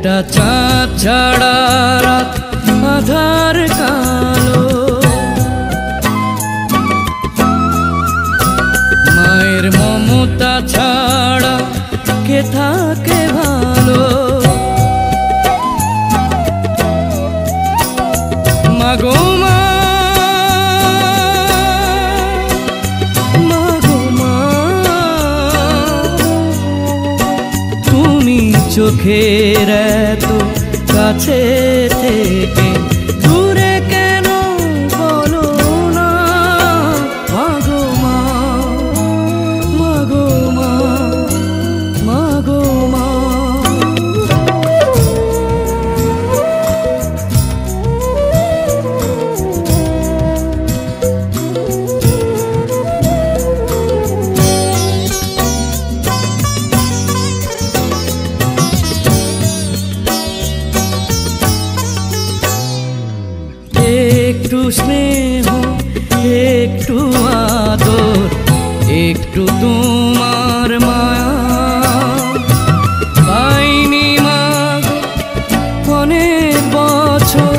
একটা চাঁদ ছাড়া রাত আধার কালো, মায়ের মমতা ছাড়া কে থাকে ভালো। মাগো মা, মাগো মা, তুমি চোখের এত কাছে থেকে দূরে কেন বলো না। মাগো মা, মাগো মা, মাগো মা। একটু স্নেহ, একটু আদর, একটু তোমার মায়া পাইনি মাগো অনেক বছর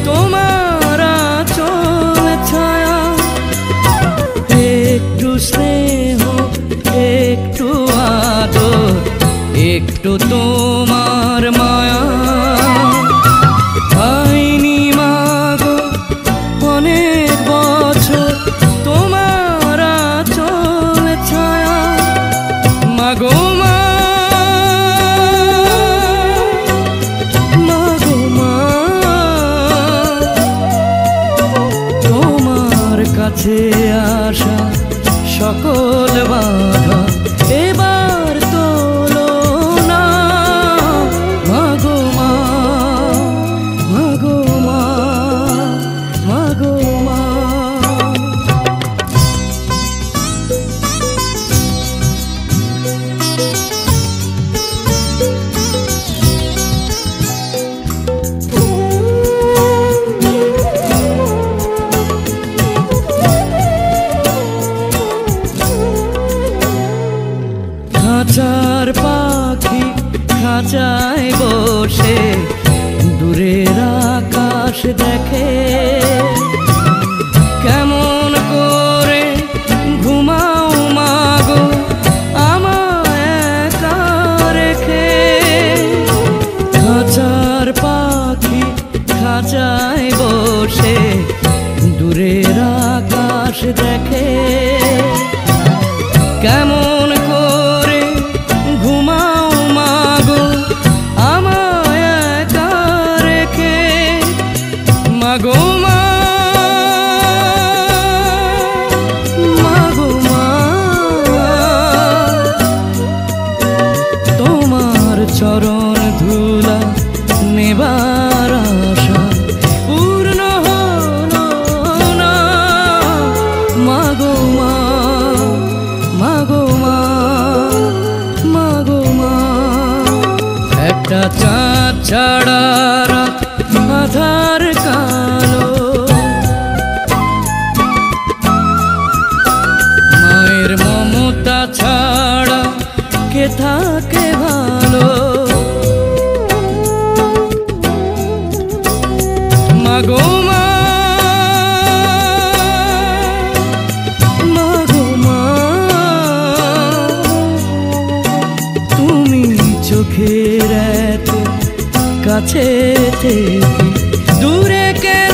তোমার আঁচল ছায়া। একটু স্নেহ, একটু আদর, একটু তোমার মায়া পাইনি মাগো অনেক বছর তোমার আঁচল ছায়া। মাগো মা, মাগো মা, তোমার কাছে আসা সকল বাধা এবার তোলো না। মাগো মা, মাগো মা, মাগো মা। খাঁচার পাখি খাঁচায় বসে দূরের আকাশ দেখে, কেমন করে ঘুমাও মাগো আমায় একা রেখে। খাঁচার পাখি খাঁচায় বসে দূরের আকাশ দেখে, কেমন করে ঘুমাও মাগো আমায় একা রেখে। মাগো মা, মাগো মা, তোমার চরণ ধুলা নেবার আশা পূর্ণ হলো না। মাগো মা, মাগো মা, মাগো মা। একটা চাঁদ ছাড়া রাত আধার কালো, মায়ের মমতা ছাড়া কে থাকে ভালো। মাগো মা, মাগো মা, তুমি চোখের এত কাছে থেকে দূরে কেন